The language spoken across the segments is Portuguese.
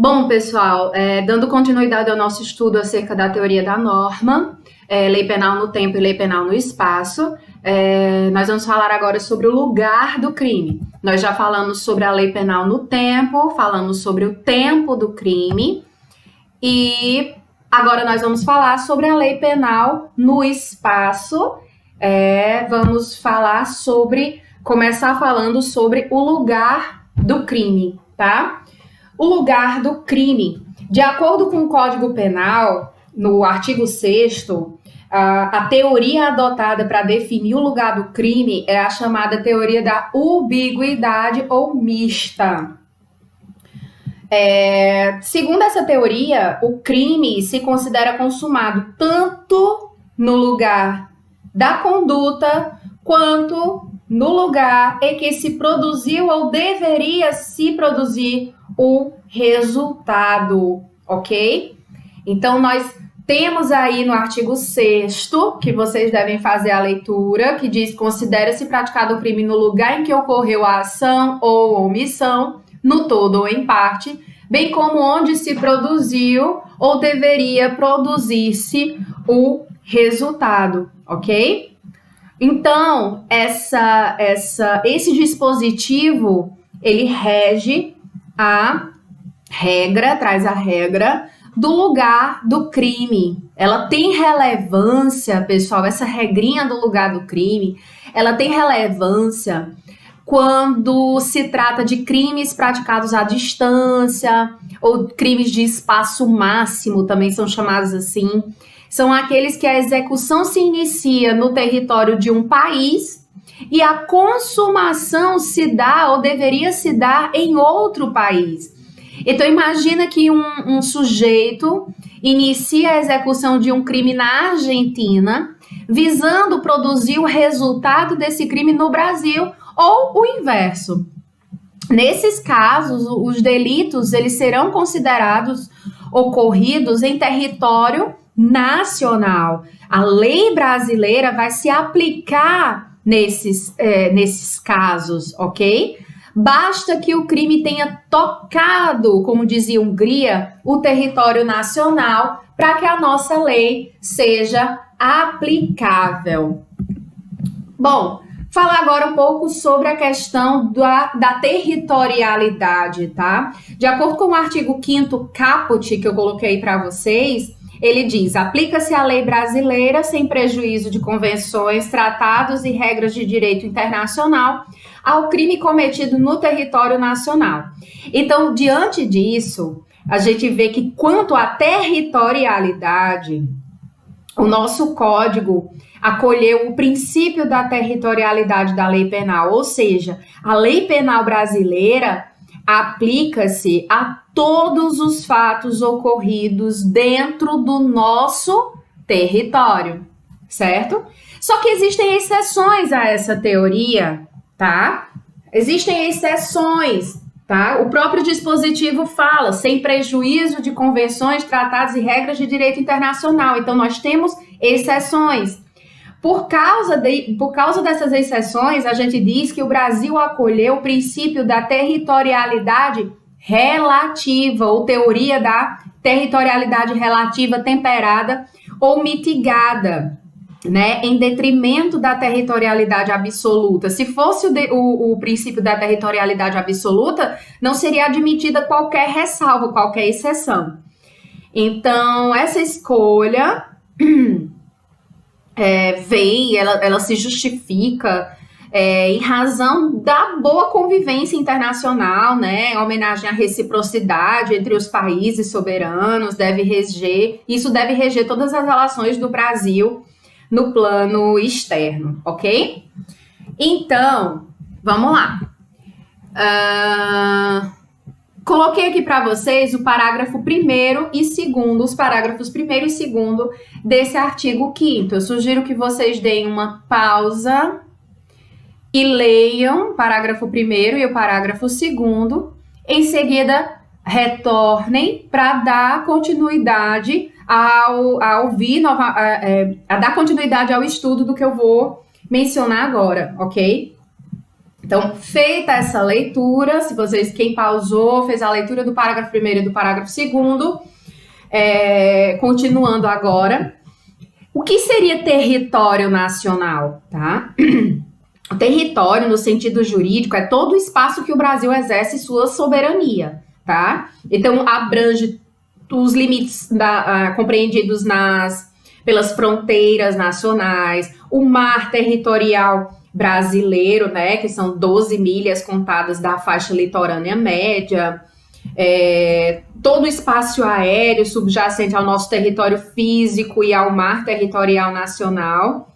Bom, pessoal, dando continuidade ao nosso estudo acerca da teoria da norma, lei penal no tempo e lei penal no espaço, nós vamos falar agora sobre o lugar do crime. Nós já falamos sobre a lei penal no tempo, falamos sobre o tempo do crime e agora nós vamos falar sobre a lei penal no espaço. Vamos começar falando sobre o lugar do crime, tá? O lugar do crime. De acordo com o Código Penal, no artigo 6º, a teoria adotada para definir o lugar do crime é a chamada teoria da ubiguidade ou mista. Segundo essa teoria, o crime se considera consumado tanto no lugar da conduta quanto no lugar em que se produziu ou deveria se produzir o resultado, ok? Então, nós temos aí no artigo 6º, que vocês devem fazer a leitura, que diz: considera-se praticado o crime no lugar em que ocorreu a ação ou omissão, no todo ou em parte, bem como onde se produziu ou deveria produzir-se o resultado, ok? Então, esse dispositivo, ele rege traz a regra do lugar do crime. Ela tem relevância, pessoal, essa regrinha do lugar do crime, ela tem relevância quando se trata de crimes praticados à distância, ou crimes de espaço máximo, também são chamados assim. São aqueles que a execução se inicia no território de um país e a consumação se dá ou deveria se dar em outro país. Então, imagina que um sujeito inicia a execução de um crime na Argentina, visando produzir o resultado desse crime no Brasil, ou o inverso. Nesses casos, os delitos eles serão considerados ocorridos em território nacional. A lei brasileira vai se aplicar nesses casos, ok? Basta que o crime tenha tocado, como dizia a Hungria, o território nacional para que a nossa lei seja aplicável. Bom, falar agora um pouco sobre a questão da territorialidade, tá? De acordo com o artigo 5º caput que eu coloquei para vocês, ele diz: aplica-se a lei brasileira sem prejuízo de convenções, tratados e regras de direito internacional ao crime cometido no território nacional. Então, diante disso, a gente vê que quanto à territorialidade, o nosso código acolheu o princípio da territorialidade da lei penal, ou seja, a lei penal brasileira aplica-se a todos os fatos ocorridos dentro do nosso território, certo? Só que existem exceções a essa teoria, tá? Existem exceções, tá? O próprio dispositivo fala, sem prejuízo de convenções, tratados e regras de direito internacional. Então, nós temos exceções. Por causa dessas exceções, a gente diz que o Brasil acolheu o princípio da territorialidade relativa, ou teoria da territorialidade relativa temperada ou mitigada, né, em detrimento da territorialidade absoluta. Se fosse o princípio da territorialidade absoluta, não seria admitida qualquer ressalva, qualquer exceção. Então, essa escolha ela se justifica em razão da boa convivência internacional, né, em homenagem à reciprocidade entre os países soberanos, isso deve reger todas as relações do Brasil no plano externo, ok? Então, vamos lá. Coloquei aqui para vocês o parágrafo 1º e 2º, os parágrafos 1º e 2º desse artigo 5º. Eu sugiro que vocês deem uma pausa e leiam o parágrafo 1º e o parágrafo 2º. Em seguida, retornem para dar continuidade dar continuidade ao estudo do que eu vou mencionar agora, ok? Então, feita essa leitura, se vocês, quem pausou, fez a leitura do parágrafo 1º e do parágrafo 2º, continuando agora, o que seria território nacional, tá? O território, no sentido jurídico, é todo o espaço que o Brasil exerce sua soberania, tá? Então, abrange os limites compreendidos pelas fronteiras nacionais, o mar territorial brasileiro, né, que são 12 milhas contadas da faixa litorânea média, todo o espaço aéreo subjacente ao nosso território físico e ao mar territorial nacional,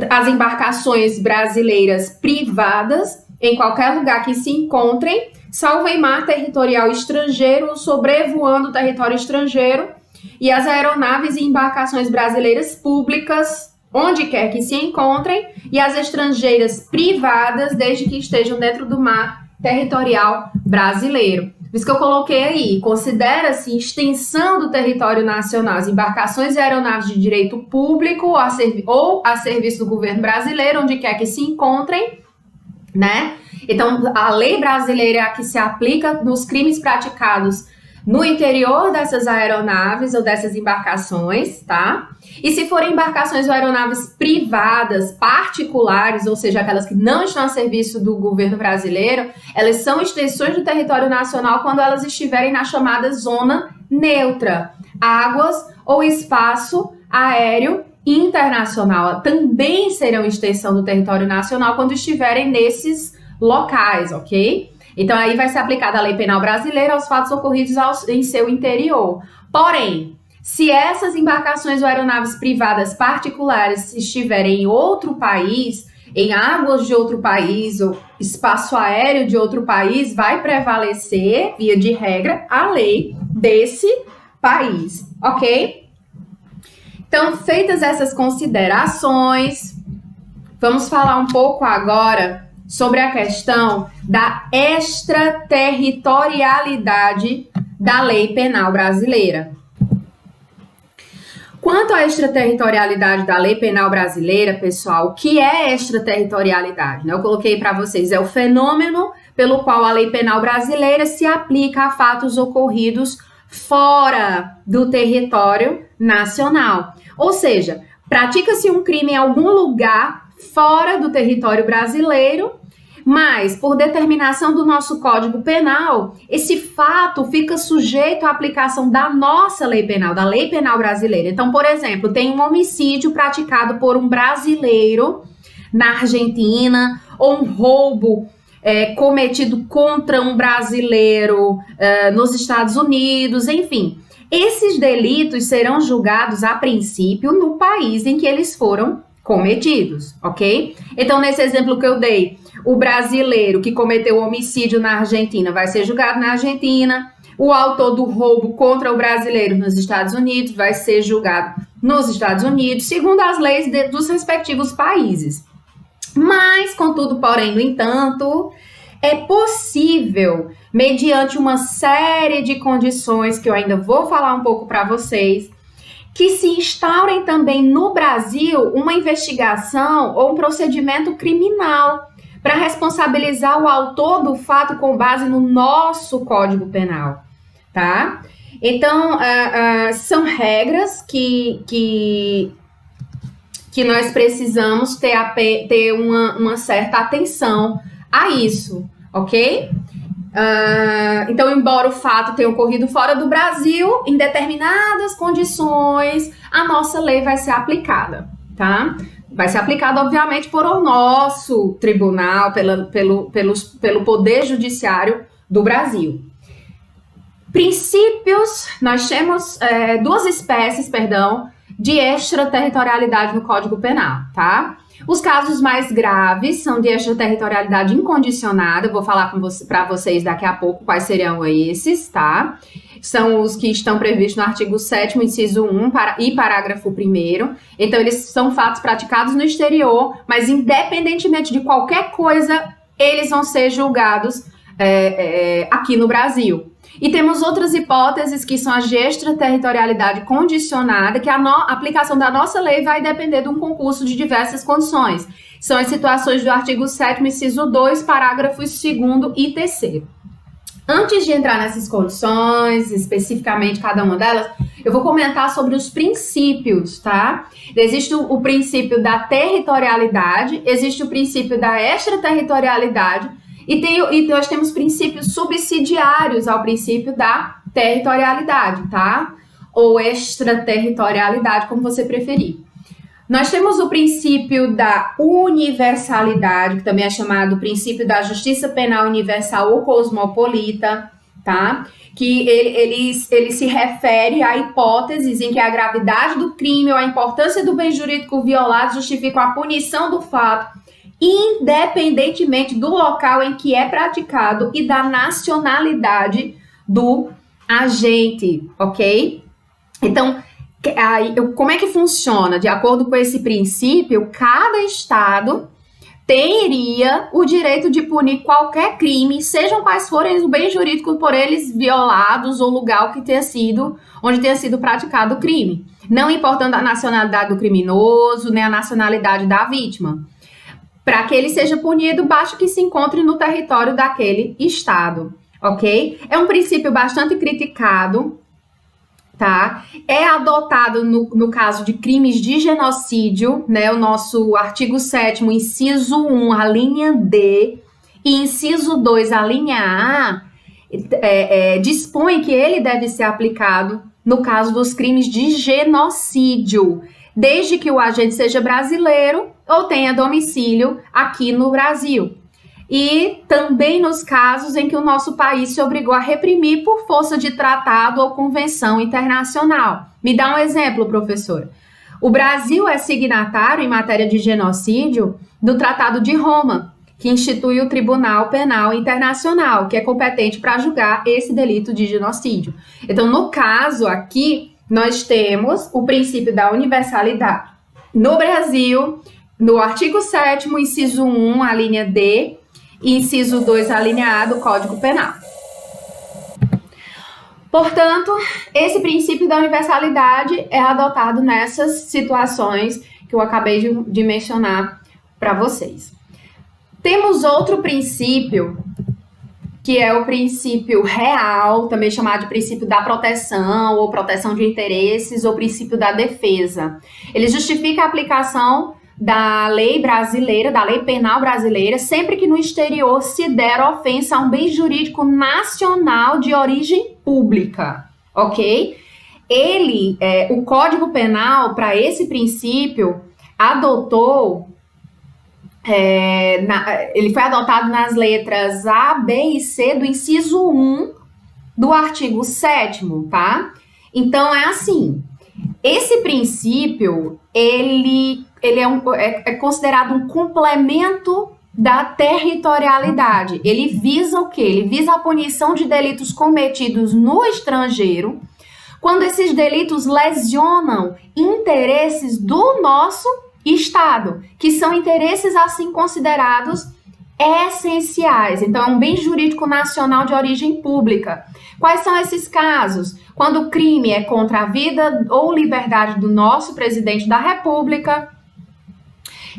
as embarcações brasileiras privadas em qualquer lugar que se encontrem, salvo em mar territorial estrangeiro, sobrevoando o território estrangeiro, e as aeronaves e embarcações brasileiras públicas, onde quer que se encontrem, e as estrangeiras privadas, desde que estejam dentro do mar territorial brasileiro. Por isso que eu coloquei aí, considera-se extensão do território nacional as embarcações e aeronaves de direito público ou a serviço do governo brasileiro, onde quer que se encontrem, né? Então, a lei brasileira é a que se aplica nos crimes praticados no interior dessas aeronaves ou dessas embarcações, tá? E se forem embarcações ou aeronaves privadas, particulares, ou seja, aquelas que não estão a serviço do governo brasileiro, elas são extensões do território nacional quando elas estiverem na chamada zona neutra, águas ou espaço aéreo internacional. Também serão extensão do território nacional quando estiverem nesses locais, ok? Então, aí vai ser aplicada a lei penal brasileira aos fatos ocorridos em seu interior. Porém, se essas embarcações ou aeronaves privadas particulares estiverem em outro país, em águas de outro país ou espaço aéreo de outro país, vai prevalecer, via de regra, a lei desse país, ok? Então, feitas essas considerações, vamos falar um pouco agora sobre a questão da extraterritorialidade da lei penal brasileira. Quanto à extraterritorialidade da lei penal brasileira, pessoal, o que é extraterritorialidade? Eu coloquei para vocês, é o fenômeno pelo qual a lei penal brasileira se aplica a fatos ocorridos fora do território nacional. Ou seja, pratica-se um crime em algum lugar fora do território brasileiro, mas, por determinação do nosso Código Penal, esse fato fica sujeito à aplicação da nossa lei penal, da lei penal brasileira. Então, por exemplo, tem um homicídio praticado por um brasileiro na Argentina, ou um roubo cometido contra um brasileiro nos Estados Unidos, enfim. Esses delitos serão julgados, a princípio, no país em que eles foram cometidos, ok? Então, nesse exemplo que eu dei, o brasileiro que cometeu o homicídio na Argentina vai ser julgado na Argentina, o autor do roubo contra o brasileiro nos Estados Unidos vai ser julgado nos Estados Unidos, segundo as leis dos respectivos países. Mas, contudo, porém, no entanto, é possível, mediante uma série de condições que eu ainda vou falar um pouco para vocês, que se instaurem também no Brasil uma investigação ou um procedimento criminal para responsabilizar o autor do fato com base no nosso Código Penal, tá? Então, são regras que nós precisamos ter uma certa atenção a isso, ok? Então, embora o fato tenha ocorrido fora do Brasil, em determinadas condições, a nossa lei vai ser aplicada, tá? Vai ser aplicada, obviamente, por o nosso tribunal, pelo Poder Judiciário do Brasil. Princípios, nós temos duas espécies, de extraterritorialidade no Código Penal, tá? Os casos mais graves são de extraterritorialidade incondicionada, eu vou falar para vocês daqui a pouco quais seriam esses, tá? São os que estão previstos no artigo 7º, inciso 1 e parágrafo 1º. Então, eles são fatos praticados no exterior, mas independentemente de qualquer coisa, eles vão ser julgados aqui no Brasil. E temos outras hipóteses que são a de extraterritorialidade condicionada, que a aplicação da nossa lei vai depender de um concurso de diversas condições. São as situações do artigo 7º, inciso 2, parágrafos 2º e 3º. Antes de entrar nessas condições, especificamente cada uma delas, eu vou comentar sobre os princípios, tá? Existe o princípio da territorialidade, existe o princípio da extraterritorialidade e nós temos princípios subsidiários ao princípio da territorialidade, tá? Ou extraterritorialidade, como você preferir. Nós temos o princípio da universalidade, que também é chamado princípio da justiça penal universal ou cosmopolita, tá? Que ele se refere a hipóteses em que a gravidade do crime ou a importância do bem jurídico violado justificam a punição do fato, independentemente do local em que é praticado e da nacionalidade do agente, ok? Então, como é que funciona? De acordo com esse princípio, cada estado teria o direito de punir qualquer crime, sejam quais forem os bens jurídicos por eles violados ou lugar onde tenha sido praticado o crime, não importando a nacionalidade do criminoso, nem a nacionalidade da vítima. Para que ele seja punido, basta que se encontre no território daquele estado, ok? É um princípio bastante criticado, tá? É adotado no caso de crimes de genocídio, né? O nosso artigo 7º, inciso 1, a linha D, e inciso 2, a linha A, dispõe que ele deve ser aplicado no caso dos crimes de genocídio, desde que o agente seja brasileiro ou tenha domicílio aqui no Brasil. E também nos casos em que o nosso país se obrigou a reprimir por força de tratado ou convenção internacional. Me dá um exemplo, professora. O Brasil é signatário em matéria de genocídio do Tratado de Roma, que institui o Tribunal Penal Internacional, que é competente para julgar esse delito de genocídio. Então, no caso aqui, nós temos o princípio da universalidade. No Brasil, no artigo 7º, inciso 1, a linha D, e inciso 2, a linha A do Código Penal. Portanto, esse princípio da universalidade é adotado nessas situações que eu acabei de mencionar para vocês. Temos outro princípio, que é o princípio real, também chamado de princípio da proteção, ou proteção de interesses, ou princípio da defesa. Ele justifica a aplicação da lei brasileira, da lei penal brasileira, sempre que no exterior se der ofensa a um bem jurídico nacional de origem pública, ok? O Código Penal, para esse princípio, ele foi adotado nas letras A, B e C do inciso 1 do artigo 7º, tá? Então, é assim, esse princípio, ele é considerado um complemento da territorialidade. Ele visa o quê? Ele visa a punição de delitos cometidos no estrangeiro, quando esses delitos lesionam interesses do nosso Estado, que são interesses assim considerados essenciais. Então, é um bem jurídico nacional de origem pública. Quais são esses casos? Quando o crime é contra a vida ou liberdade do nosso presidente da República,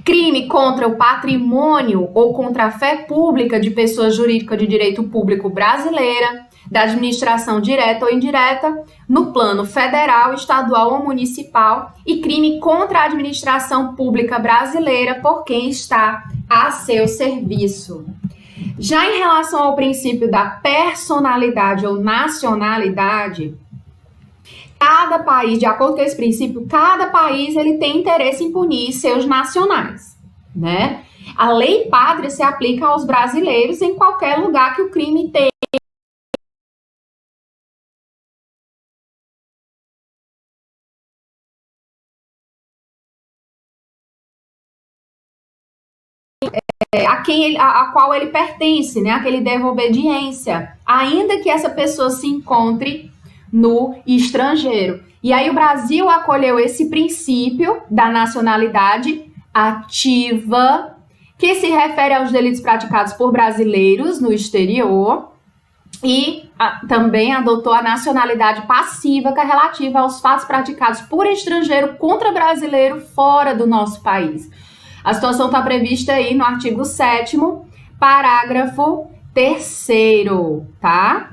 crime contra o patrimônio ou contra a fé pública de pessoa jurídica de direito público brasileira, da administração direta ou indireta, no plano federal, estadual ou municipal, e crime contra a administração pública brasileira por quem está a seu serviço. Já em relação ao princípio da personalidade ou nacionalidade, cada país, de acordo com esse princípio, cada país ele tem interesse em punir seus nacionais, né? A lei pátria se aplica aos brasileiros em qualquer lugar que o crime tenha a qual ele pertence, né? A que ele deve obediência, ainda que essa pessoa se encontre no estrangeiro. E aí o Brasil acolheu esse princípio da nacionalidade ativa, que se refere aos delitos praticados por brasileiros no exterior, E também adotou a nacionalidade passiva, que é relativa aos fatos praticados por estrangeiro contra brasileiro fora do nosso país. A situação está prevista aí no artigo 7º, parágrafo 3º, tá?